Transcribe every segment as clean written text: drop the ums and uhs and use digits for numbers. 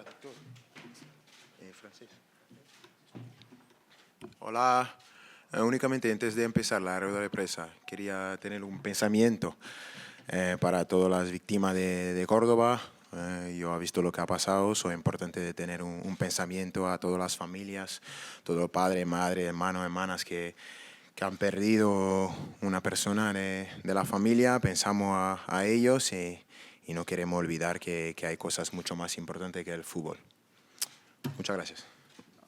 traductor francés. Hola. Únicamente antes de empezar la rueda de prensa, quería tener un pensamiento para todas las víctimas de Córdoba. Yo he visto lo que ha pasado, es importante de tener un pensamiento a todas las familias, todo padre, madre, hermanos, hermanas que han perdido una persona de la familia. Pensamos a ellos y no queremos olvidar que hay cosas mucho más importantes que el fútbol. Muchas gracias.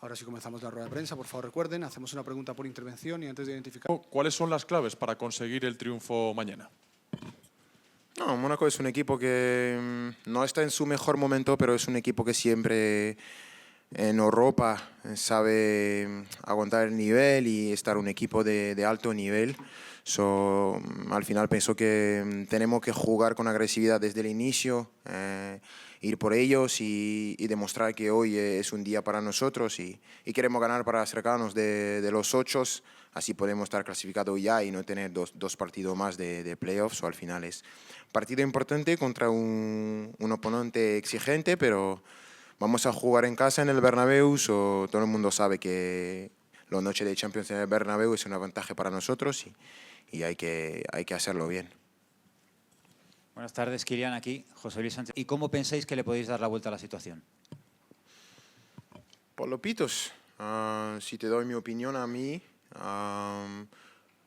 Ahora sí comenzamos la rueda de prensa. Por favor, recuerden, hacemos una pregunta por intervención y antes de identificar... ¿Cuáles son las claves para conseguir el triunfo mañana? No, Mónaco es un equipo que no está en su mejor momento, pero es un equipo que siempre en Europa sabe aguantar el nivel y estar un equipo de alto nivel. Al final pienso que tenemos que jugar con agresividad desde el inicio, ir por ellos y demostrar que hoy es un día para nosotros y queremos ganar para acercarnos de los 8, así podemos estar clasificados ya y no tener dos partidos más de playoffs. Al final es partido importante contra un oponente exigente, pero vamos a jugar en casa en el Bernabéu. Todo el mundo sabe que la noche de Champions en el Bernabéu es una ventaja para nosotros y hay que hacerlo bien. Buenas tardes, Kylian, aquí, José Luis Sánchez. ¿Y cómo pensáis que le podéis dar la vuelta a la situación? Por los pitos, si te doy mi opinión a mí,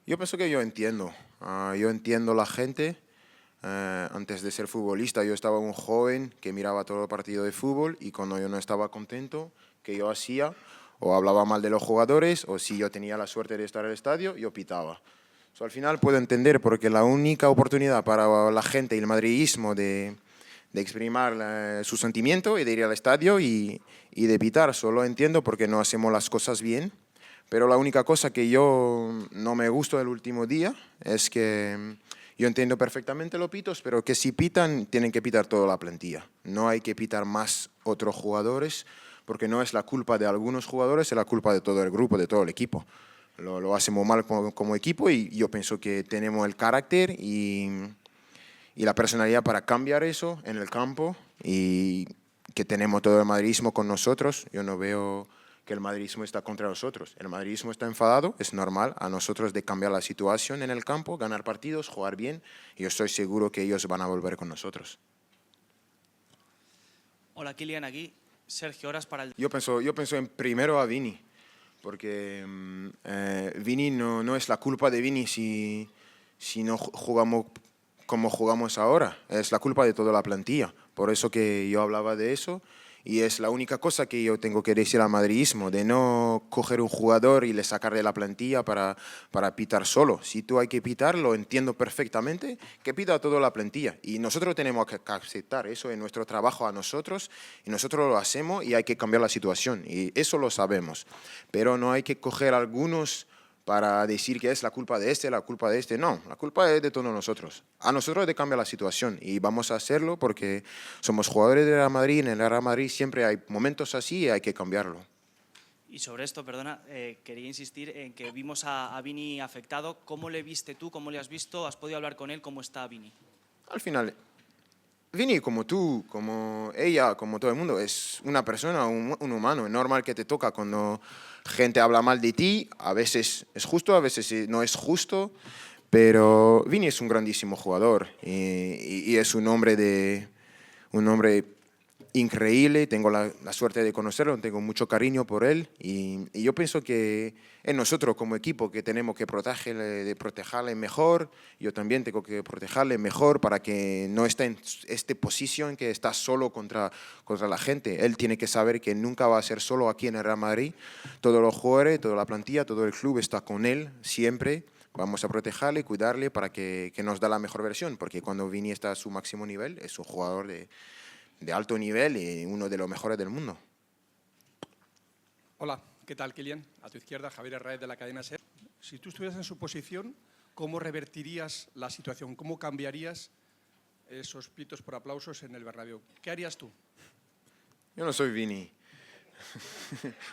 yo pienso que yo entiendo la gente. Antes de ser futbolista yo estaba un joven que miraba todo el partido de fútbol y cuando yo no estaba contento, que yo hacía? O hablaba mal de los jugadores, o si yo tenía la suerte de estar en el estadio, yo pitaba. Al final puedo entender, porque la única oportunidad para la gente y el madridismo de exprimir su sentimiento y de ir al estadio y de pitar. Solo entiendo porque no hacemos las cosas bien. Pero la única cosa que yo no me gustó el último día es que yo entiendo perfectamente los pitos, pero que si pitan, tienen que pitar toda la plantilla. No hay que pitar más otros jugadores, porque no es la culpa de algunos jugadores, es la culpa de todo el grupo, de todo el equipo. Lo hacemos mal como equipo y yo pienso que tenemos el carácter y la personalidad para cambiar eso en el campo y que tenemos todo el madridismo con nosotros. Yo no veo que el madridismo está contra nosotros. El madridismo está enfadado, es normal a nosotros de cambiar la situación en el campo, ganar partidos, jugar bien, y yo estoy seguro que ellos van a volver con nosotros. Hola, Kylian, aquí. Sergio, horas para el... Yo pienso en primero a Vini, porque Vini no es la culpa de Vini si no jugamos como jugamos ahora. Es la culpa de toda la plantilla. Por eso que yo hablaba de eso. Y es la única cosa que yo tengo que decir al madridismo, de no coger un jugador y le sacar de la plantilla para pitar solo. Si tú hay que pitar, lo entiendo perfectamente, que pita toda la plantilla. Y nosotros tenemos que aceptar eso en nuestro trabajo a nosotros, y nosotros lo hacemos y hay que cambiar la situación. Y eso lo sabemos. Pero no hay que coger algunos para decir que es la culpa de este, la culpa de este. No, la culpa es de todos nosotros. A nosotros de cambiar la situación y vamos a hacerlo porque somos jugadores de Real Madrid. En el Real Madrid siempre hay momentos así y hay que cambiarlo. Y sobre esto, perdona, quería insistir en que vimos a Vini afectado. ¿Cómo le viste tú? ¿Cómo le has visto? ¿Has podido hablar con él? ¿Cómo está Vini? Al final, Vini, como tú, como ella, como todo el mundo, es una persona, un humano. Es normal que te toca cuando gente habla mal de ti. A veces es justo, a veces no es justo. Pero Vini es un grandísimo jugador y es un hombre increíble. Tengo la suerte de conocerlo, tengo mucho cariño por él y yo pienso que es nosotros como equipo que tenemos que protegerle mejor. Yo también tengo que protegerle mejor para que no esté en esta posición que está solo contra la gente. Él tiene que saber que nunca va a ser solo aquí en el Real Madrid. Todos los jugadores, toda la plantilla, todo el club está con él siempre. Vamos a protegerle y cuidarle para que nos dé la mejor versión, porque cuando Vini está a su máximo nivel es un jugador de alto nivel y uno de los mejores del mundo. Hola, ¿qué tal, Kylian? A tu izquierda, Javier Herráez de la cadena SER. Si tú estuvieras en su posición, ¿cómo revertirías la situación? ¿Cómo cambiarías esos pitos por aplausos en el Bernabéu? ¿Qué harías tú? Yo no soy Vini.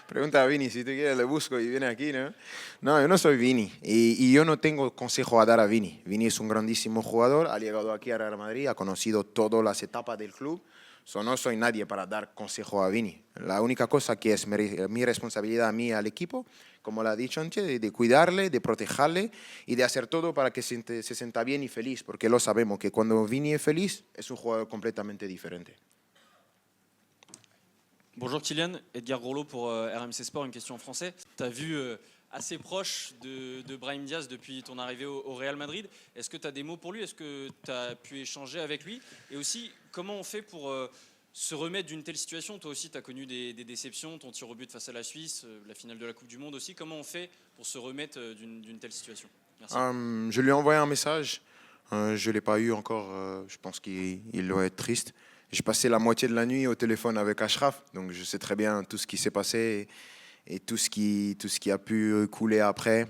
Pregunta a Vini, si tú quieres le busco y viene aquí, ¿no? No, yo no soy Vini y yo no tengo consejo a dar a Vini. Vini es un grandísimo jugador, ha llegado aquí a Real Madrid, ha conocido todas las etapas del club. So, no soy nadie para dar consejo a Vini. La única cosa que es mi responsabilidad a mí, al equipo, como lo ha dicho antes, de cuidarle, de protegerle y de hacer todo para que se sienta bien y feliz, porque lo sabemos que cuando Vini es feliz es un jugador completamente diferente. Bonjour Kylian, Edgar Gourlot pour RMC Sport, une question en français. Tu as vu assez proche de Brahim Diaz depuis ton arrivée au Real Madrid. Est-ce que tu as des mots pour lui? Est-ce que tu as pu échanger avec lui? Et aussi, comment on fait pour se remettre d'une telle situation? Toi aussi, tu as connu des déceptions, ton tir au but face à la Suisse, la finale de la Coupe du Monde aussi. Comment on fait pour se remettre d'une telle situation? Merci. Je lui ai envoyé un message. Je ne l'ai pas eu encore. Je pense qu'il doit être triste. J'ai passé la moitié de la nuit au téléphone avec Ashraf, donc je sais très bien tout ce qui s'est passé et tout ce qui a pu couler après.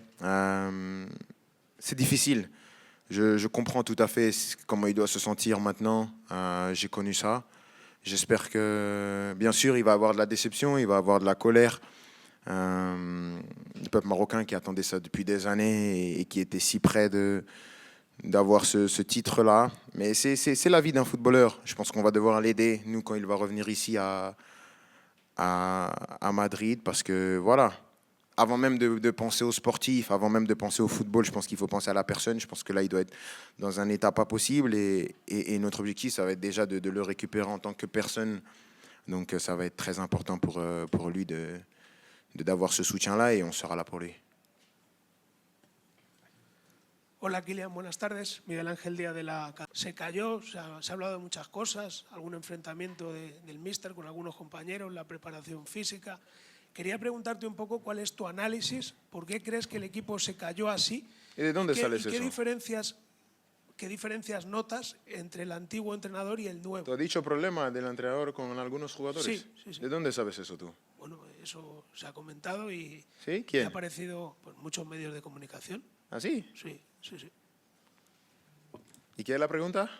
C'est difficile. Je comprends tout à fait comment il doit se sentir maintenant. J'ai connu ça. J'espère que, bien sûr, il va avoir de la déception, il va avoir de la colère. Le peuple marocain qui attendait ça depuis des années et qui était si près d'avoir ce titre-là. Mais c'est la vie d'un footballeur. Je pense qu'on va devoir l'aider, nous, quand il va revenir ici à Madrid, parce que, voilà, avant même de penser aux sportifs, avant même de penser au football, je pense qu'il faut penser à la personne. Je pense que là, il doit être dans un état pas possible et notre objectif, ça va être déjà de le récupérer en tant que personne. Donc, ça va être très important pour lui d'avoir ce soutien-là et on sera là pour lui. Hola Kylian, buenas tardes. Miguel Ángel Díaz de la... Se cayó, se ha hablado de muchas cosas, algún enfrentamiento del míster con algunos compañeros, la preparación física. Quería preguntarte un poco cuál es tu análisis, por qué crees que el equipo se cayó así. ¿Y de dónde sales qué eso? ¿Qué diferencias notas entre el antiguo entrenador y el nuevo? ¿Te has dicho problema del entrenador con algunos jugadores? Sí. ¿De dónde sabes eso tú? Bueno, eso se ha comentado y ¿Sí? ¿Quién? ha aparecido por muchos medios de comunicación. ¿Ah, sí? Sí. ¿Y qué es la pregunta?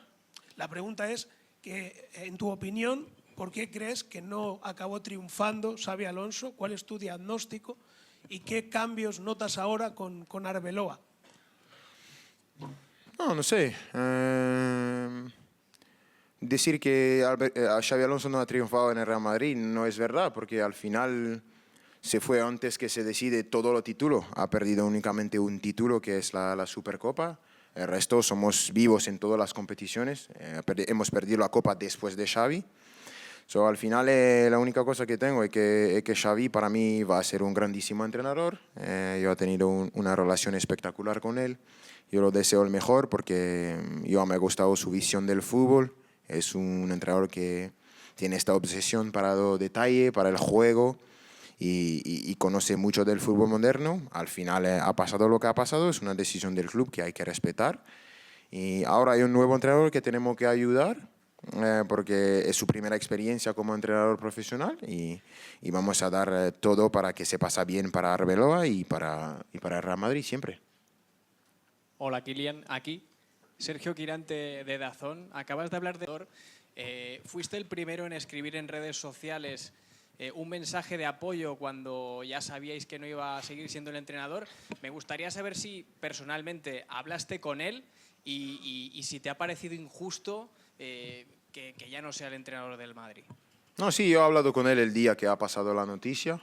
La pregunta es que, en tu opinión, ¿por qué crees que no acabó triunfando Xabi Alonso? ¿Cuál es tu diagnóstico? ¿Y qué cambios notas ahora con Arbeloa? No sé. Decir que Xabi Alonso no ha triunfado en el Real Madrid no es verdad, porque al final se fue antes que se decide todos los títulos. Ha perdido únicamente un título, que es la Supercopa. El resto somos vivos en todas las competiciones. Hemos perdido la Copa después de Xavi. Al final la única cosa que tengo es que Xavi para mí va a ser un grandísimo entrenador. Yo he tenido una relación espectacular con él. Yo lo deseo el mejor porque yo me ha gustado su visión del fútbol. Es un entrenador que tiene esta obsesión para el detalle, para el juego. Y conoce mucho del fútbol moderno. Al final ha pasado lo que ha pasado, es una decisión del club que hay que respetar. Y ahora hay un nuevo entrenador que tenemos que ayudar, porque es su primera experiencia como entrenador profesional y vamos a dar todo para que se pase bien para Arbeloa y para el Real Madrid siempre. Hola Kylian, aquí. Sergio Quirante de DAZN. Acabas de hablar de... fuiste el primero en escribir en redes sociales un mensaje de apoyo cuando ya sabíais que no iba a seguir siendo el entrenador. Me gustaría saber si personalmente hablaste con él y si te ha parecido injusto que ya no sea el entrenador del Madrid. No, sí, yo he hablado con él el día que ha pasado la noticia,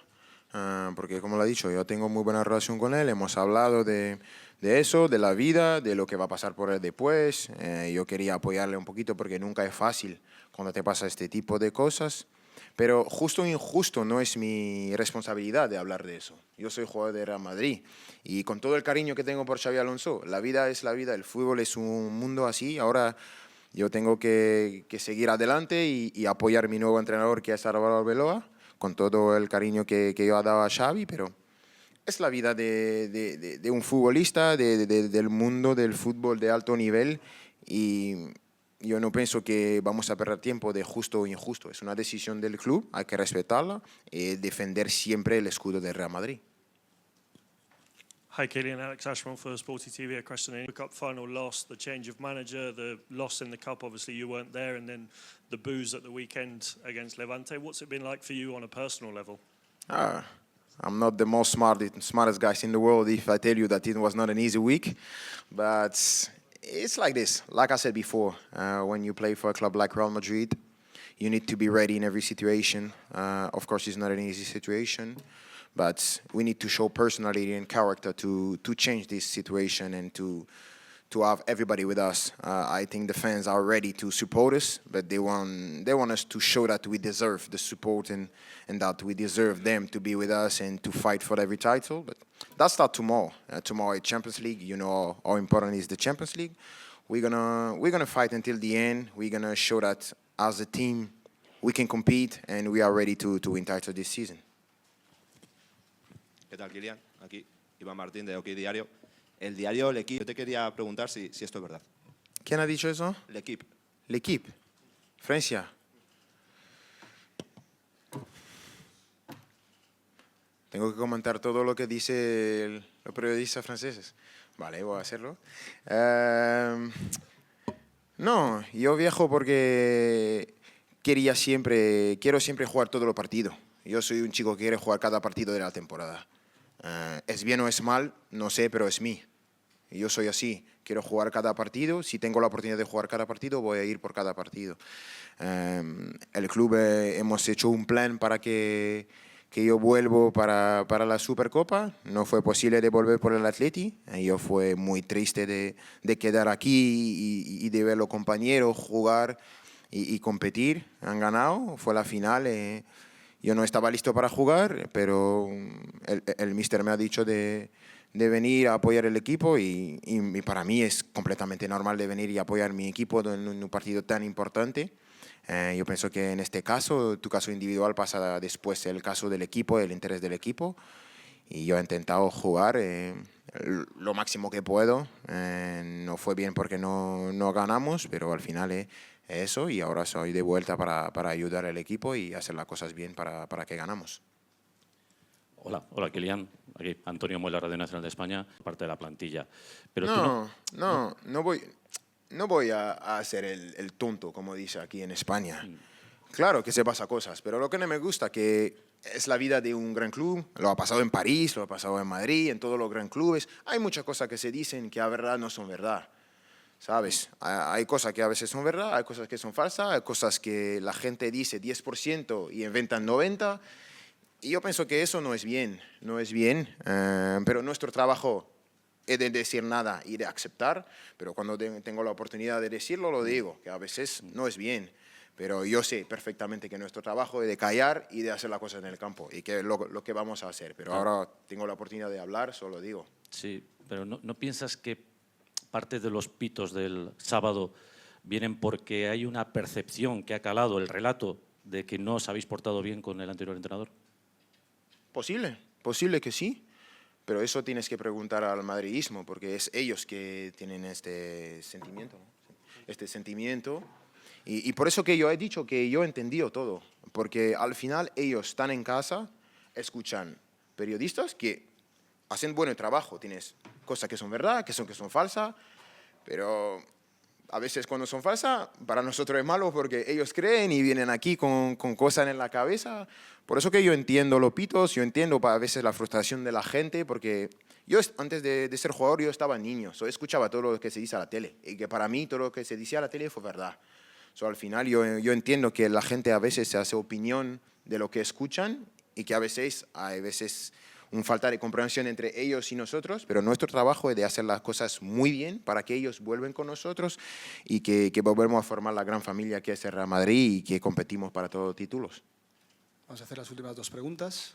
porque como lo he dicho, yo tengo muy buena relación con él. Hemos hablado de eso, de la vida, de lo que va a pasar por él después. Yo quería apoyarle un poquito porque nunca es fácil cuando te pasa este tipo de cosas. Pero justo o injusto no es mi responsabilidad de hablar de eso. Yo soy jugador de Real Madrid y con todo el cariño que tengo por Xabi Alonso, la vida es la vida, el fútbol es un mundo así. Ahora yo tengo que seguir adelante y apoyar a mi nuevo entrenador, que es Arbeloa, con todo el cariño que yo he dado a Xavi, pero es la vida de un futbolista, del mundo del fútbol de alto nivel y yo no pienso que vamos a perder tiempo de justo o injusto. Es una decisión del club, hay que respetarla y defender siempre el escudo del Real Madrid. Hi Kylian, Alex Ashmore for Sporty TV. A question in the Cup final loss, the change of manager, the loss in the Cup, obviously you weren't there, and then the booze at the weekend against Levante. What's it been like for you on a personal level? I'm not the most smartest guys in the world if I tell you that it was not an easy week, but it's like this. Like I said before, when you play for a club like Real Madrid, you need to be ready in every situation. Of course, it's not an easy situation, but we need to show personality and character to change this situation and to have everybody with us. I think the fans are ready to support us, but they want us to show that we deserve the support and that we deserve them to be with us and to fight for every title. But that's not tomorrow. Tomorrow is Champions League. You know how important is the Champions League. We're gonna fight until the end. We're gonna show that as a team we can compete and we are ready to win title this season. ¿Qué tal, Kylian? Aquí, Iván Martín de OK Diario. El diario L'Equipe. Yo te quería preguntar si esto es verdad. ¿Quién ha dicho eso? L'Equipe. L'Equipe. Francia. Tengo que comentar todo lo que dice los periodistas franceses. Vale, voy a hacerlo. No, yo viajo porque quiero siempre jugar todos los partidos. Yo soy un chico que quiere jugar cada partido de la temporada. ¿Es bien o es mal? No sé, pero es mí. Yo soy así. Quiero jugar cada partido. Si tengo la oportunidad de jugar cada partido, voy a ir por cada partido. El club hemos hecho un plan para que yo vuelvo para la Supercopa. No fue posible de volver por el Atleti. Yo fue muy triste de quedar aquí y de ver a los compañeros jugar y competir. Han ganado. Fue la final. Yo no estaba listo para jugar, pero el míster me ha dicho de venir a apoyar el equipo y para mí es completamente normal de venir y apoyar mi equipo en un partido tan importante. Yo pienso que en este caso, tu caso individual pasa después el caso del equipo, el interés del equipo. Y yo he intentado jugar lo máximo que puedo. No fue bien porque no ganamos, pero al final eso, y ahora soy de vuelta para ayudar al equipo y hacer las cosas bien para que ganamos. Hola, Kylian. Aquí Antonio Muela, Radio Nacional de España, parte de la plantilla. Pero no voy a hacer el tonto, como dice aquí en España. Claro que se pasa cosas, pero lo que no me gusta que es la vida de un gran club. Lo ha pasado en París, lo ha pasado en Madrid, en todos los gran clubes. Hay muchas cosas que se dicen que a verdad no son verdad. ¿Sabes? Hay cosas que a veces son verdad, hay cosas que son falsas, hay cosas que la gente dice 10% y inventan 90%. Y yo pienso que eso no es bien, pero nuestro trabajo es de decir nada y de aceptar, pero cuando tengo la oportunidad de decirlo, lo digo, que a veces no es bien. Pero yo sé perfectamente que nuestro trabajo es de callar y de hacer las cosas en el campo, y que es lo que vamos a hacer. Pero ahora tengo la oportunidad de hablar, solo digo. Sí, pero ¿no piensas que parte de los pitos del sábado vienen porque hay una percepción que ha calado el relato de que no os habéis portado bien con el anterior entrenador? Posible que sí, pero eso tienes que preguntar al madridismo, porque es ellos que tienen este sentimiento, y por eso que yo he dicho que yo he entendido todo, porque al final ellos están en casa, escuchan periodistas que hacen buen trabajo, tienes cosas que son verdad, que son falsas, pero a veces cuando son falsas, para nosotros es malo porque ellos creen y vienen aquí con cosas en la cabeza. Por eso que yo entiendo los pitos, yo entiendo a veces la frustración de la gente, porque yo antes de ser jugador yo estaba niño, yo escuchaba todo lo que se dice a la tele, y que para mí todo lo que se decía a la tele fue verdad. Al final yo entiendo que la gente a veces se hace opinión de lo que escuchan y que a veces hay una falta de comprensión entre ellos y nosotros, pero nuestro trabajo es de hacer las cosas muy bien para que ellos vuelvan con nosotros y que volvamos a formar la gran familia que es el Real Madrid y que competimos para todos los títulos. Vamos a hacer las últimas dos preguntas.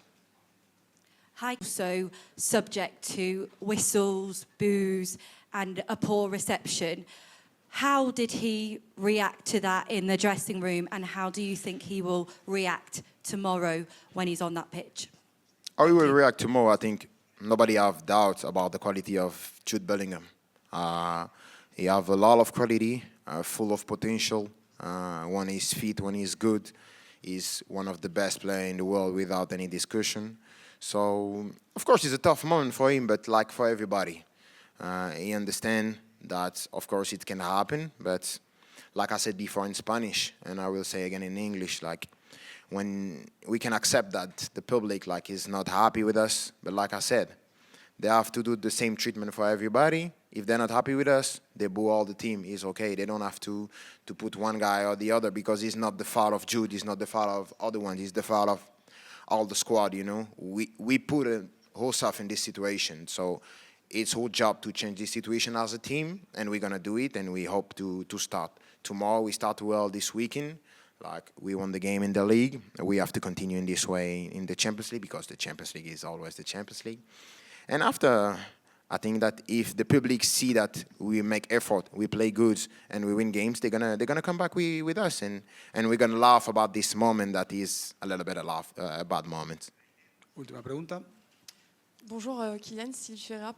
Hi. So subject to whistles, boos and a poor reception. How did he react to that in the dressing room, and how do you think he will react tomorrow when he's on that pitch? How he will react tomorrow, I think nobody have doubts about the quality of Jude Bellingham. He have a lot of quality, full of potential. When he's fit, when he's good, he's one of the best players in the world without any discussion. So, of course, it's a tough moment for him, but like for everybody. He understands that, of course, it can happen, but like I said before in Spanish, and I will say again in English, like, when we can accept that the public is not happy with us, but like I said, they have to do the same treatment for everybody. If they're not happy with us, they boo all the team. It's okay. They don't have to put one guy or the other because it's not the fault of Jude. It's not the fault of other ones. It's the fault of all the squad, you know. We put ourselves in this situation. So it's our job to change this situation as a team, and we're going to do it, and we hope to start. Tomorrow we start well this weekend. Like, we won the game in the league. We have to continue in this way in the Champions League because the Champions League is always the Champions League. And after, I think that if the public see that we make effort, we play good, and we win games, they're gonna come back with us, and we're gonna laugh about this moment that is a little bit a bad moment. Última pregunta. Bonjour Kylian, Sylvie Ferreira,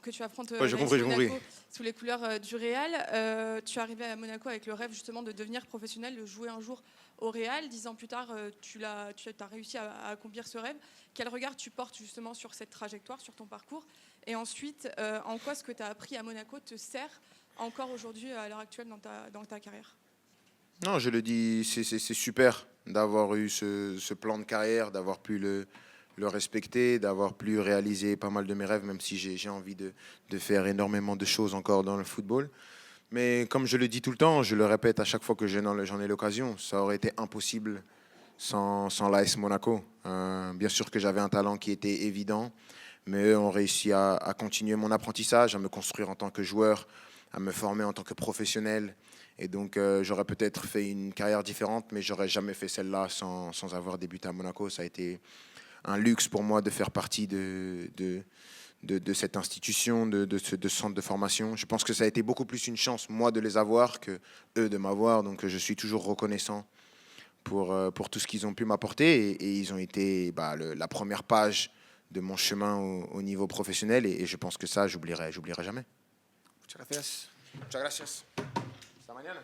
que tu affrontes Ouais, j'ai compris. Monaco sous les couleurs du Real. Tu es arrivé à Monaco avec le rêve justement de devenir professionnel, de jouer un jour au Real. 10 ans plus tard, tu as réussi à accomplir ce rêve. Quel regard tu portes justement sur cette trajectoire, sur ton parcours? Et ensuite, en quoi ce que tu as appris à Monaco te sert encore aujourd'hui, à l'heure actuelle, dans ta carrière? Non, je le dis, c'est super d'avoir eu ce plan de carrière, d'avoir pu le respecter, d'avoir pu réaliser pas mal de mes rêves, même si j'ai envie de faire énormément de choses encore dans le football. Mais comme je le dis tout le temps, je le répète à chaque fois que j'en ai l'occasion, ça aurait été impossible sans l'AS Monaco. Bien sûr que j'avais un talent qui était évident, mais eux ont réussi à continuer mon apprentissage, à me construire en tant que joueur, à me former en tant que professionnel. Et donc, j'aurais peut-être fait une carrière différente, mais j'aurais jamais fait celle-là sans avoir débuté à Monaco. Ça a été un luxe pour moi de faire partie de cette institution, de ce centre de formation. Je pense que ça a été beaucoup plus une chance, moi, de les avoir que eux de m'avoir. Donc, je suis toujours reconnaissant pour tout ce qu'ils ont pu m'apporter. Et ils ont été la première page de mon chemin au niveau professionnel. Et je pense que ça, j'oublierai jamais. Muchas gracias. Hasta mañana.